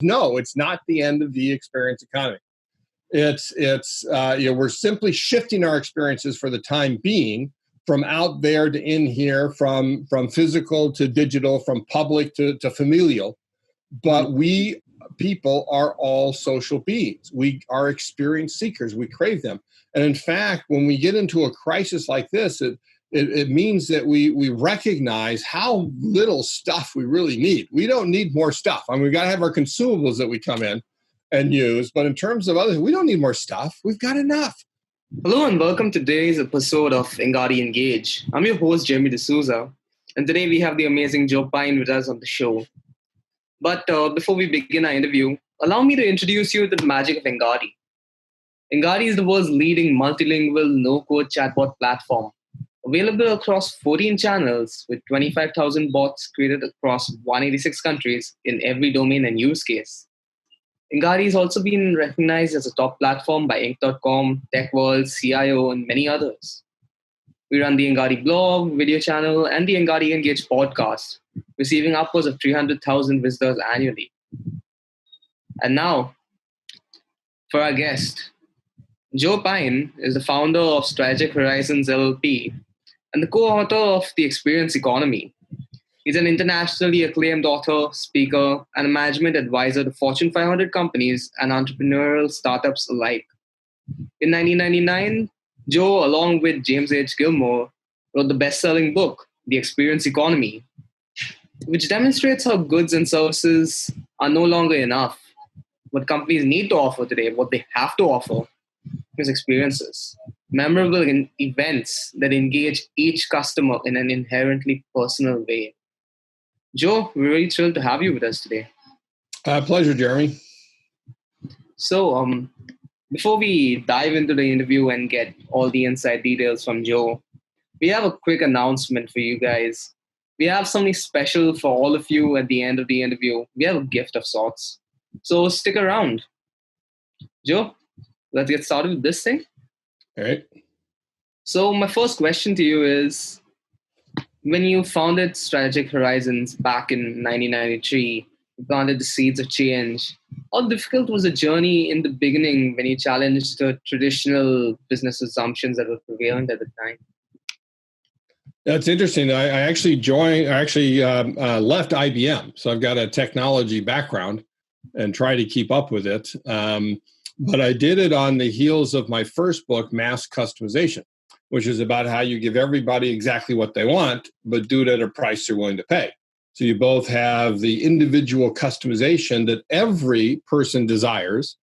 No, it's not the end of the experience economy. We're simply shifting our experiences for the time being from out there to in here, from physical to digital, from public to familial. But we people are all social beings. We are experience seekers. We crave them. And in fact, when we get into a crisis like this, it means that we recognize how little stuff we really need. We don't need more stuff. I mean, we got to have our consumables that we come in and use. But in terms of others, we don't need more stuff. We've got enough. Hello and welcome to today's episode of Engati Engage. I'm your host, Jeremy D'Souza, and today we have the amazing Joe Pine with us on the show. But before we begin our interview, allow me to introduce you to the magic of Engati. Engati is the world's leading multilingual no-code chatbot platform, available across 14 channels with 25,000 bots created across 186 countries in every domain and use case. Engati has also been recognized as a top platform by Inc.com, TechWorld, CIO, and many others. We run the Engati blog, video channel, and the Engati Engage podcast, receiving upwards of 300,000 visitors annually. And now, for our guest, Joe Pine is the founder of Strategic Horizons LLP and the co-author of The Experience Economy. He's an internationally acclaimed author, speaker, and a management advisor to Fortune 500 companies and entrepreneurial startups alike. In 1999, Joe, along with James H. Gilmore, wrote the best-selling book, The Experience Economy, which demonstrates how goods and services are no longer enough. What companies need to offer today, what they have to offer, is experiences, memorable events that engage each customer in an inherently personal way. Joe, we're really thrilled to have you with us today. Pleasure, Jeremy. So, before we dive into the interview and get all the inside details from Joe, we have a quick announcement for you guys. We have something special for all of you at the end of the interview. We have a gift of sorts. So stick around. Joe, let's get started with this thing. All right. So my first question to you is, when you founded Strategic Horizons back in 1993, you planted the seeds of change. How difficult was the journey in the beginning when you challenged the traditional business assumptions that were prevalent at the time? That's interesting. I actually left IBM. So I've got a technology background and try to keep up with it. But I did it on the heels of my first book, Mass Customization, which is about how you give everybody exactly what they want, but do it at a price they're willing to pay. So you both have the individual customization that every person desires,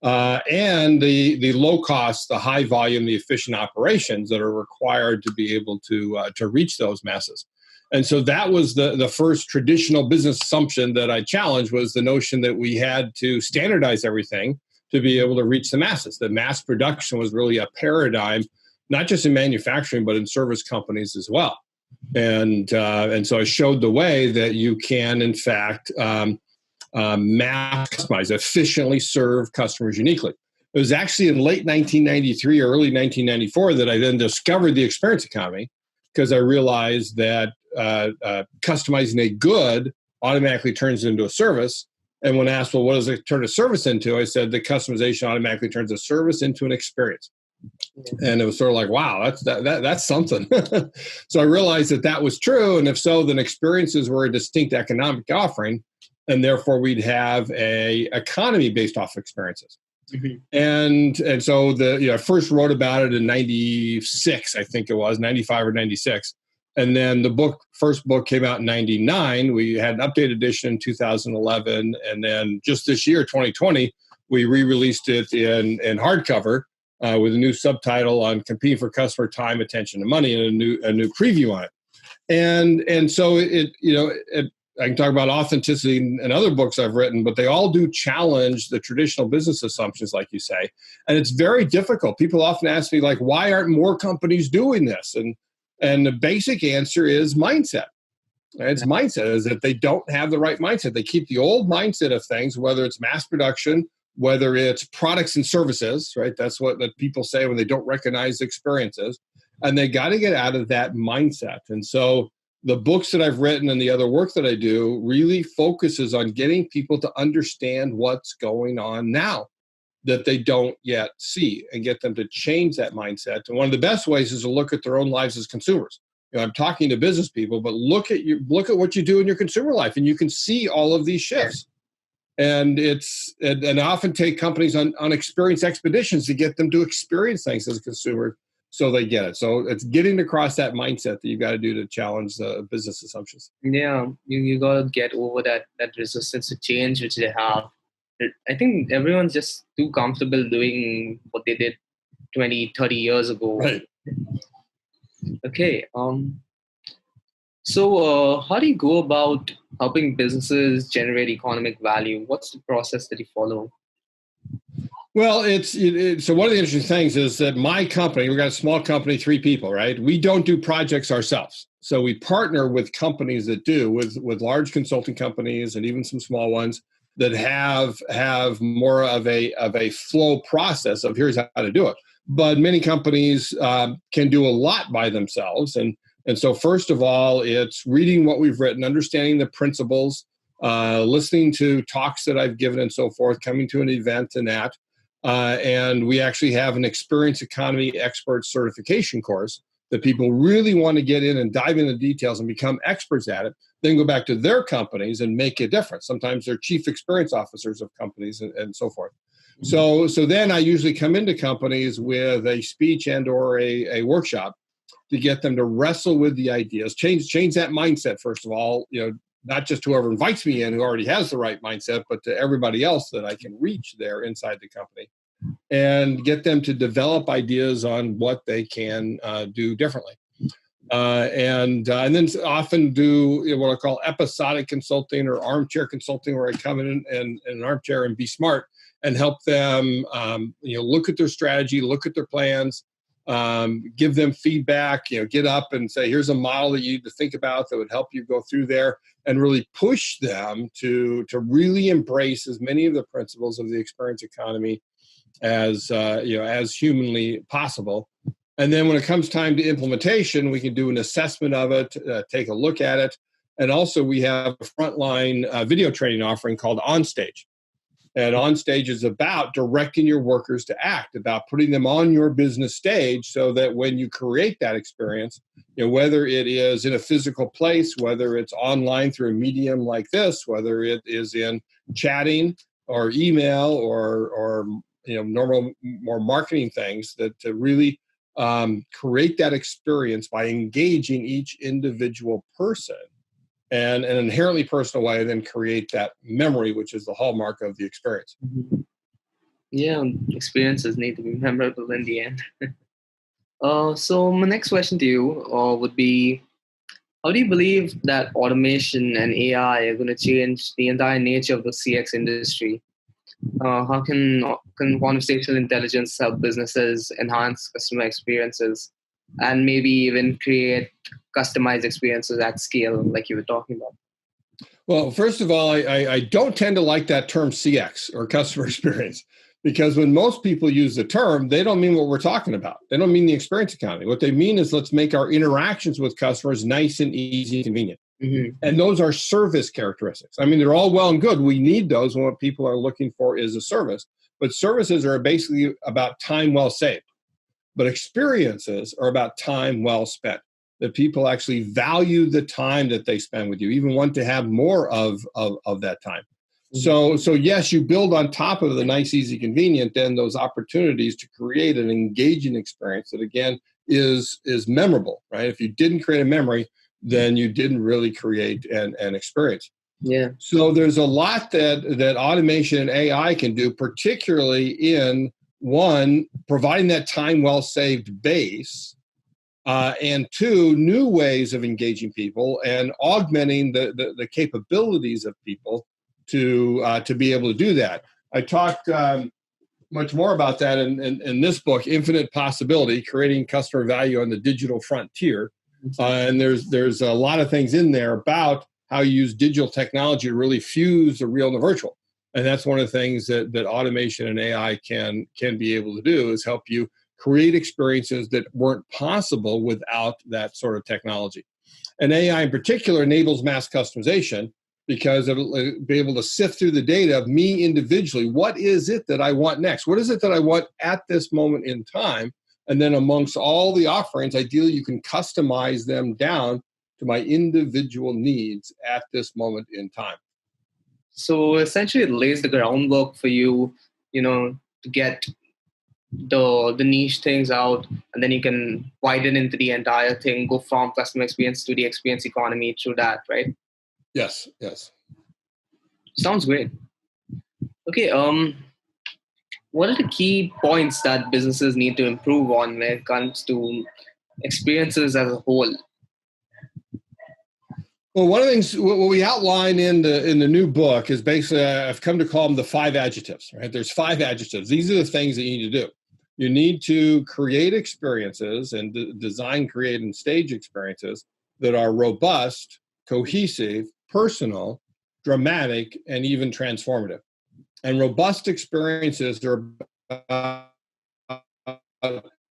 and the low cost, the high volume, the efficient operations that are required to be able to reach those masses. And so that was the first traditional business assumption that I challenged, was the notion that we had to standardize everything to be able to reach the masses. That mass production was really a paradigm, not just in manufacturing, but in service companies as well. And so I showed the way that you can, in fact, mass customize, efficiently serve customers uniquely. It was actually in late 1993 or early 1994 that I then discovered the experience economy, because I realized that customizing a good automatically turns into a service. And when asked, well, what does it turn a service into? I said the customization automatically turns a service into an experience. And it was sort of like, wow, that's something. So I realized that was true. And if so, then experiences were a distinct economic offering. And therefore, we'd have a economy based off experiences. Mm-hmm. And so I first wrote about it in 96, I think it was, 95 or 96. And then the first book came out in 99. We had an updated edition in 2011. And then just this year, 2020, we re-released it in hardcover with a new subtitle on competing for customer time, attention, and money, and a new preview on it. And so I can talk about authenticity and other books I've written, but they all do challenge the traditional business assumptions, like you say. And it's very difficult. People often ask me, like, why aren't more companies doing this? And the basic answer is mindset. It's mindset, is that they don't have the right mindset. They keep the old mindset of things, whether it's mass production, whether it's products and services, right? That's what people say when they don't recognize experiences. And they got to get out of that mindset. And so the books that I've written and the other work that I do really focuses on getting people to understand what's going on now that they don't yet see, and get them to change that mindset. And one of the best ways is to look at their own lives as consumers. I'm talking to business people, but look at what you do in your consumer life, and you can see all of these shifts. And I often take companies on experience expeditions to get them to experience things as a consumer, so they get it. So it's getting across that mindset that you've got to do to challenge the business assumptions. Yeah, you got to get over that resistance to change which they have. I think everyone's just too comfortable doing what they did 20, 30 years ago. Right. Okay. So how do you go about helping businesses generate economic value? What's the process that you follow? Well, so one of the interesting things is that my company, we've got a small company, 3 people, right? We don't do projects ourselves. So we partner with companies that do, with large consulting companies and even some small ones that have more of a flow process of here's how to do it. But many companies can do a lot by themselves. And so first of all, it's reading what we've written, understanding the principles, listening to talks that I've given and so forth, coming to an event and that. And we actually have an experience economy expert certification course that people really want to get in and dive into details and become experts at it, then go back to their companies and make a difference. Sometimes they're chief experience officers of companies and so forth. So then I usually come into companies with a speech and or a workshop to get them to wrestle with the ideas, change that mindset, first of all, not just whoever invites me in who already has the right mindset, but to everybody else that I can reach there inside the company, and get them to develop ideas on what they can do differently. And then often do what I call episodic consulting or armchair consulting, where I come in an armchair and be smart and help them look at their strategy, look at their plans, give them feedback, get up and say, here's a model that you need to think about that would help you go through there, and really push them to really embrace as many of the principles of the experience economy as humanly possible. And then when it comes time to implementation, we can do an assessment of it, take a look at it. And also we have a frontline video training offering called OnStage. And OnStage is about directing your workers to act, about putting them on your business stage so that when you create that experience, whether it is in a physical place, whether it's online through a medium like this, whether it is in chatting or email or normal, more marketing things, that to really create that experience by engaging each individual person and an inherently personal way, and then create that memory, which is the hallmark of the experience. Mm-hmm. Yeah, experiences need to be memorable in the end. So my next question to you would be, how do you believe that automation and AI are going to change the entire nature of the CX industry? How can conversational intelligence help businesses enhance customer experiences and maybe even create customized experiences at scale, like you were talking about? Well, first of all, I don't tend to like that term CX, or customer experience, because when most people use the term, they don't mean what we're talking about. They don't mean the experience economy. What they mean is, let's make our interactions with customers nice and easy and convenient. Mm-hmm. And those are service characteristics. I mean, they're all well and good. We need those when what people are looking for is a service. But services are basically about time well saved. But experiences are about time well spent, that people actually value the time that they spend with you, even want to have more of that time. Mm-hmm. So yes, you build on top of the nice, easy, convenient, then those opportunities to create an engaging experience that, again, is memorable, right? If you didn't create a memory, then you didn't really create an experience. Yeah. So there's a lot that automation and AI can do, particularly in, one, providing that time well saved base, and two, new ways of engaging people and augmenting the capabilities of people to be able to do that. I talked much more about that in this book, Infinite Possibility: Creating Customer Value on the Digital Frontier. And there's a lot of things in there about how you use digital technology to really fuse the real and the virtual. And that's one of the things that automation and AI can be able to do, is help you create experiences that weren't possible without that sort of technology. And AI in particular enables mass customization because it'll be able to sift through the data of me individually. What is it that I want next? What is it that I want at this moment in time? And then amongst all the offerings, ideally you can customize them down to my individual needs at this moment in time. So essentially it lays the groundwork for you, to get the niche things out, and then you can widen into the entire thing, go from customer experience to the experience economy through that, right? Yes. Sounds great. Okay, what are the key points that businesses need to improve on when it comes to experiences as a whole? Well, one of the things what we outline in the new book is basically I've come to call them the 5 adjectives. Right? There's 5 adjectives. These are the things that you need to do. You need to create experiences and design, create, and stage experiences that are robust, cohesive, personal, dramatic, and even transformative. And robust experiences are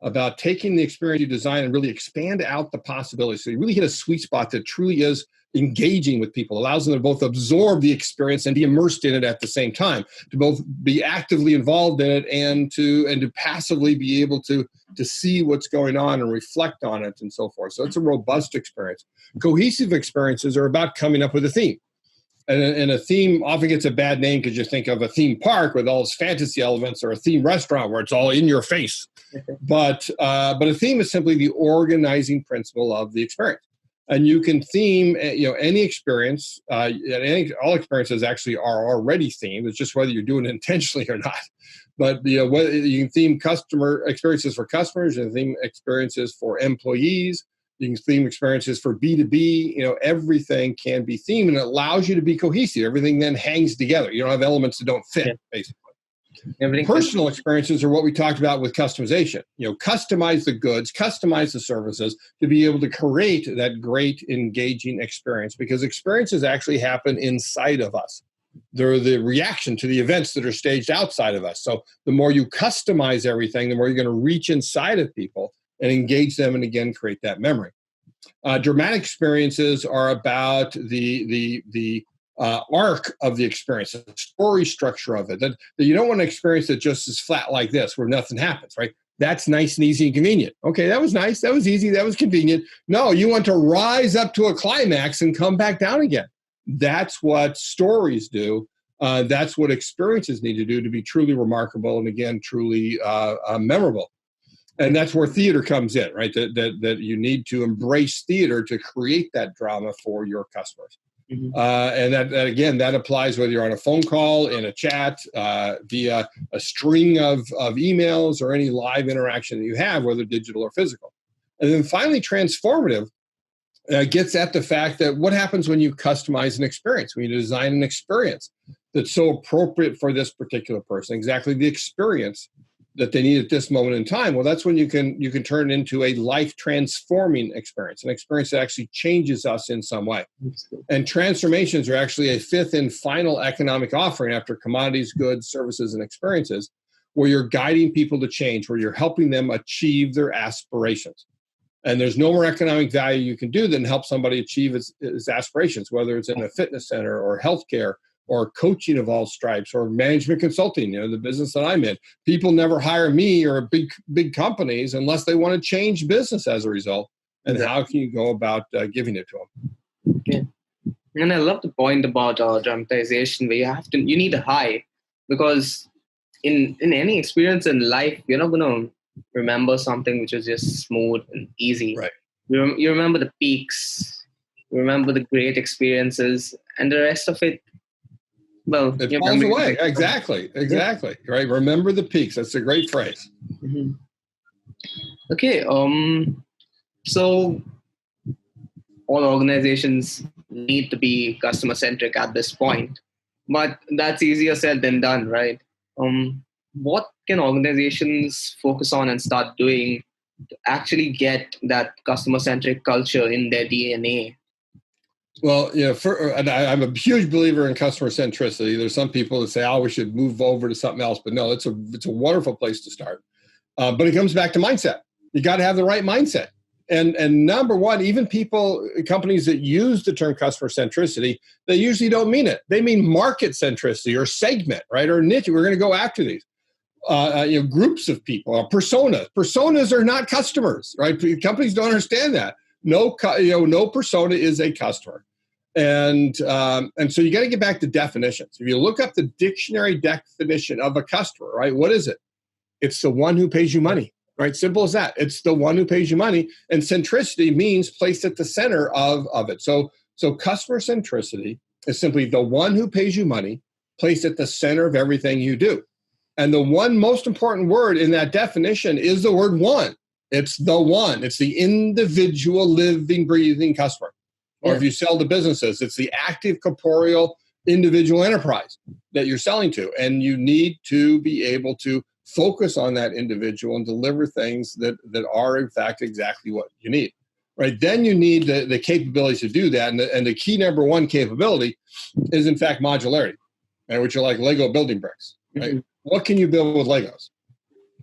about taking the experience you design and really expand out the possibilities. So you really hit a sweet spot that truly is engaging with people, allows them to both absorb the experience and be immersed in it at the same time, to both be actively involved in it and to passively be able to see what's going on and reflect on it and so forth. So it's a robust experience. Cohesive experiences are about coming up with a theme. And a theme often gets a bad name because you think of a theme park with all its fantasy elements, or a theme restaurant where it's all in your face. But a theme is simply the organizing principle of the experience. And you can theme, any experience. All experiences actually are already themed. It's just whether you're doing it intentionally or not. But whether you can theme customer experiences for customers, and theme experiences for employees. You can theme experiences for B2B. Everything can be themed, and it allows you to be cohesive. Everything then hangs together. You don't have elements that don't fit, basically. Personal experiences are what we talked about with customization. Customize the goods, customize the services to be able to create that great, engaging experience, because experiences actually happen inside of us. They're the reaction to the events that are staged outside of us. So the more you customize everything, the more you're going to reach inside of people and engage them, and again create that memory. Dramatic experiences are about the arc of the experience, the story structure of it. That you don't want an experience that just is flat like this, where nothing happens, right? That's nice and easy and convenient. Okay, that was nice, that was easy, that was convenient. No, you want to rise up to a climax and come back down again. That's what stories do. That's what experiences need to do to be truly remarkable and, again, truly memorable. And that's where theater comes in, right? That you need to embrace theater to create that drama for your customers. Mm-hmm. And that again, that applies whether you're on a phone call, in a chat, via a string of emails, or any live interaction that you have, whether digital or physical. And then finally, transformative gets at the fact that what happens when you customize an experience, when you design an experience that's so appropriate for this particular person, exactly the experience that they need at this moment in time. Well, that's when you can turn it into a life-transforming experience, an experience that actually changes us in some way. And transformations are actually a 5th and final economic offering after commodities, goods, services, and experiences, where you're guiding people to change, where you're helping them achieve their aspirations. And there's no more economic value you can do than help somebody achieve its aspirations, whether it's in a fitness center or healthcare, or coaching of all stripes, or management consulting, the business that I'm in. People never hire me or big companies unless they want to change business as a result. And how can you go about giving it to them? Yeah. And I love the point about dramatization, where you need a high, because in any experience in life, you're not going to remember something which is just smooth and easy. Right. You remember the peaks, you remember the great experiences, and the rest of it, well, it falls away. Exactly. Yeah. Right. Remember the peaks. That's a great phrase. Mm-hmm. Okay. So all organizations need to be customer centric at this point, but that's easier said than done, right? What can organizations focus on and start doing to actually get that customer centric culture in their DNA? Well, and I'm a huge believer in customer centricity. There's some people that say, "Oh, we should move over to something else," but no, it's a wonderful place to start. But it comes back to mindset. You got to have the right mindset. And number one, even companies that use the term customer centricity, they usually don't mean it. They mean market centricity or segment, right? Or niche. We're going to go after these. Groups of people, personas. Personas are not customers, right? Companies don't understand that. No persona is a customer. And so you got to get back to definitions. If you look up the dictionary definition of a customer, right, what is it? It's the one who pays you money, right? Simple as that. It's the one who pays you money. And centricity means placed at the center of it. So customer centricity is simply the one who pays you money, placed at the center of everything you do. And the one most important word in that definition is the word one. It's the one. It's the individual, living, breathing customer. Or if you sell to businesses, it's the active, corporeal, individual enterprise that you're selling to. And you need to be able to focus on that individual and deliver things that are, in fact, exactly what you need. Right? Then you need the capabilities to do that. And the key number one capability is, in fact, modularity, right? Which are like Lego building bricks. Right? Mm-hmm. What can you build with Legos?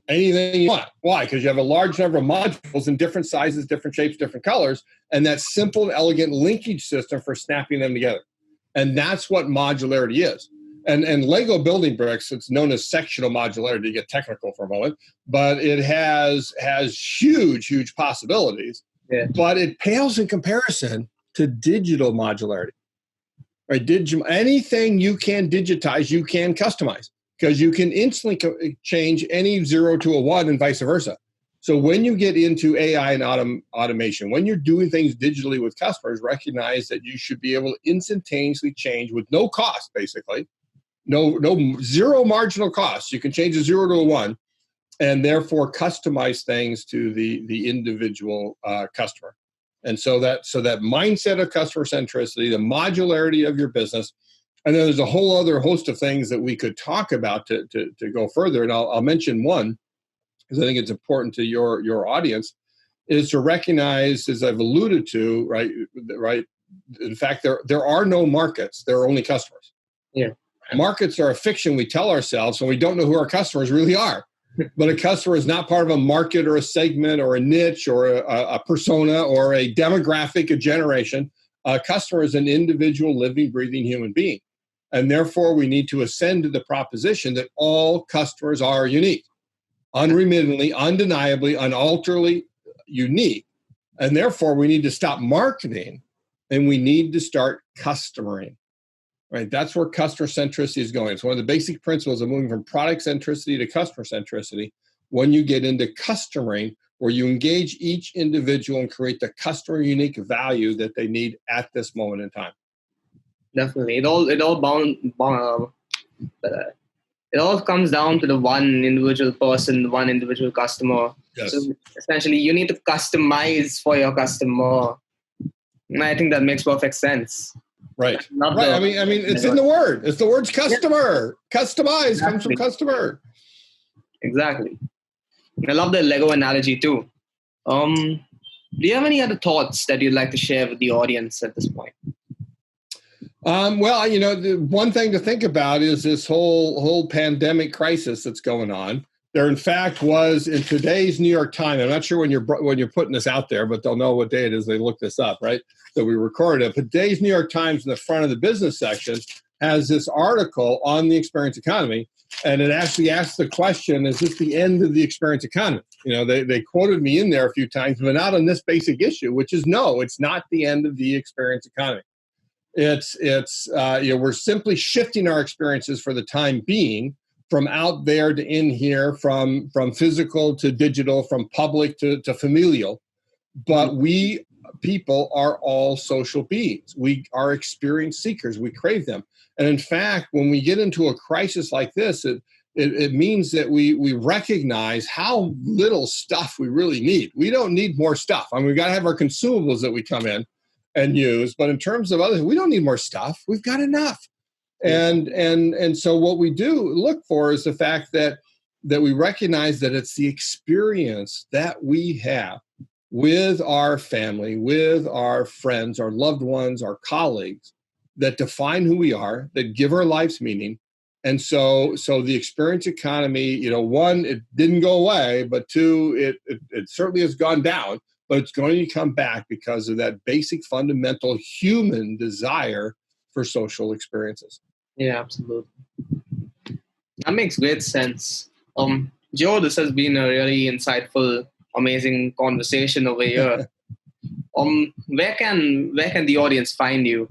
Anything you want. Why? Because you have a large number of modules in different sizes, different shapes, different colors, and that simple and elegant linkage system for snapping them together. And that's what modularity is. And Lego building bricks, it's known as sectional modularity, to get technical for a moment, but it has huge, huge possibilities. Yeah. But it pales in comparison to digital modularity. Right? Anything you can digitize, you can customize, because you can instantly change any 0 to a 1 and vice versa. So when you get into AI and automation, when you're doing things digitally with customers, recognize that you should be able to instantaneously change with no cost, basically. No zero marginal cost. You can change a 0 to a 1 and therefore customize things to the individual customer. And so that mindset of customer centricity, the modularity of your business. And then there's a whole other host of things that we could talk about to go further. And I'll mention one, because I think it's important to your audience, is to recognize, as I've alluded to, right. In fact, there are no markets. There are only customers. Yeah. Markets are a fiction we tell ourselves, and we don't know who our customers really are. But a customer is not part of a market or a segment or a niche or a persona or a demographic, a generation. A customer is an individual, living, breathing human being. And therefore, we need to ascend to the proposition that all customers are unique, unremittingly, undeniably, unalterably unique. And therefore, we need to stop marketing and we need to start customering. Right? That's where customer centricity is going. It's one of the basic principles of moving from product centricity to customer centricity. When you get into customering, where you engage each individual and create the customer unique value that they need at this moment in time. Definitely, it all comes down to the one individual person, one individual customer. Yes. So essentially, you need to customize for your customer. And I think that makes perfect sense. Right. I mean, it's in the word. It's the word's customer. Yeah. Customize comes from customer. Exactly. I love the Lego analogy too. Do you have any other thoughts that you'd like to share with the audience at this point? Well, the one thing to think about is this whole pandemic crisis that's going on. There, in fact, was in today's New York Times. I'm not sure when you're putting this out there, but they'll know what day it is. They look this up, right? So we recorded it. But today's New York Times, in the front of the business section, has this article on the experience economy, and it actually asks the question: is this the end of the experience economy? They quoted me in there a few times, but not on this basic issue, which is no, it's not the end of the experience economy. It's we're simply shifting our experiences for the time being from out there to in here, from physical to digital, from public to familial. But we people are all social beings. We are experience seekers. We crave them. And in fact, when we get into a crisis like this, it means that we recognize how little stuff we really need. We don't need more stuff. I mean, we've got to have our consumables that we come in and use. But in terms of others, we don't need more stuff. We've got enough. And so what we do look for is the fact that we recognize that it's the experience that we have with our family, with our friends, our loved ones, our colleagues, that define who we are, that give our lives meaning. And so the experience economy, one, it didn't go away, but two, it certainly has gone down. but it's going to come back because of that basic fundamental human desire for social experiences. Yeah, absolutely. That makes great sense. Joe, this has been a really insightful, amazing conversation over here. Where can the audience find you?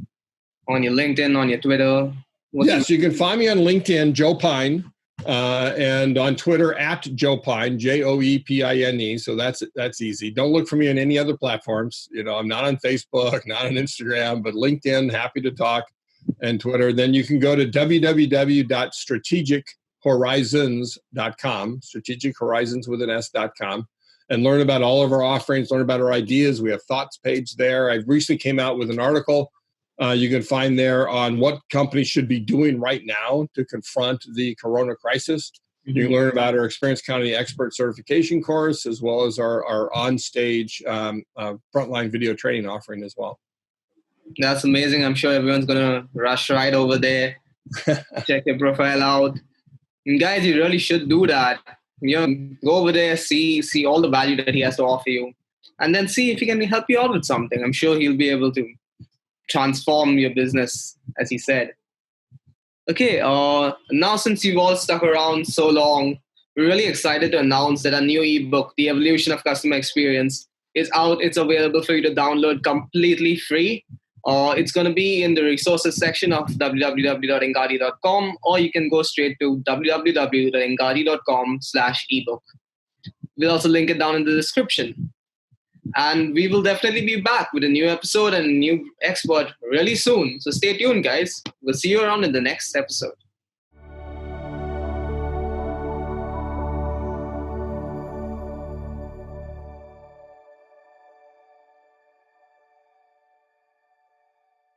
On your LinkedIn, on your Twitter? Yes, you can find me on LinkedIn, Joe Pine, and on Twitter at Joe Pine, JoePine. So that's easy. Don't look for me on any other platforms. I'm not on Facebook, not on Instagram, but LinkedIn, happy to talk, and Twitter. Then you can go to www.strategichorizons.com, strategichorizons with an S.com, and learn about all of our offerings, learn about our ideas. We have thoughts page there. I recently came out with an article you can find there on what companies should be doing right now to confront the corona crisis. Mm-hmm. You can learn about our Experience Economy Expert Certification course, as well as our on-stage frontline video training offering as well. That's amazing. I'm sure everyone's going to rush right over there, check your profile out. And guys, you really should do that. Go over there, see all the value that he has to offer you, and then see if he can help you out with something. I'm sure he'll be able to transform your business, as he said. Okay, now since you've all stuck around so long, we're really excited to announce that our new ebook, The Evolution of Customer Experience, is out. It's available for you to download completely free. It's going to be in the resources section of www.engati.com, or you can go straight to www.engati.com/ebook. We'll also link it down in the description. And we will definitely be back with a new episode and a new expert really soon. So stay tuned, guys. We'll see you around in the next episode.